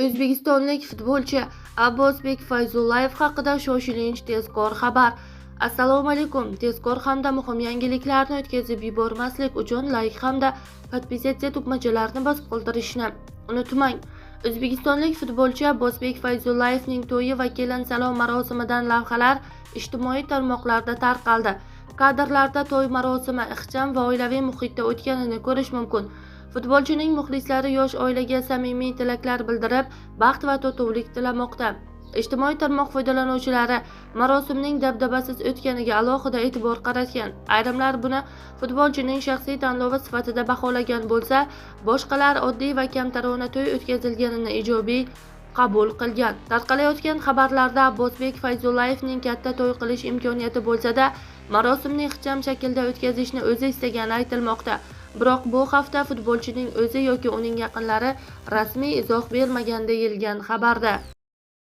O'zbekistonlik futbolchi Abbosbek Fayzullayev haqida shoshilinch tezkor xabar. Assalomu alaykum. Tezkor hamda muhim yangiliklarni o'tkazib yubormaslik uchun like hamda podpisatsiya tugmachalarini bosib qoldirishni unutmang. O'zbekistonlik futbolchi Abbosbek Fayzullayevning to'yi va kelin salom marosimidan lavhalar ijtimoiy tarmoqlarda tarqaldi. Kadrlarda to'y marosimi ixcham va oilaviy muhitda o'tganini ko'rish mumkin. Futbolchining muxlislari yosh oilaga samimiy tilaklar bildirib, baxt va totuvlik tilamoqda. Ijtimoiy tarmoq foydalanuvchilari marosimning dabdabasiz o'tganiga alohida e'tibor qaratgan. Ayrimlar buni futbolchining shaxsiy tanlovi sifatida baholagan bo'lsa, boshqalar oddiy va kamtarona to'y o'tkazilganini ijobiy qabul qilgan. Tarqalayotgan xabarlarda Abbosbek Fayzullayevning katta to'y qilish imkoniyati bo'lsa-da, marosimni ixcham shaklda o'tkazishni o'zi istagani aytilmoqda. Biroq bu hafta futbolchining o'zi yoki uning yaqinlari rasmiy izoh bermagan deyilgan xabarda.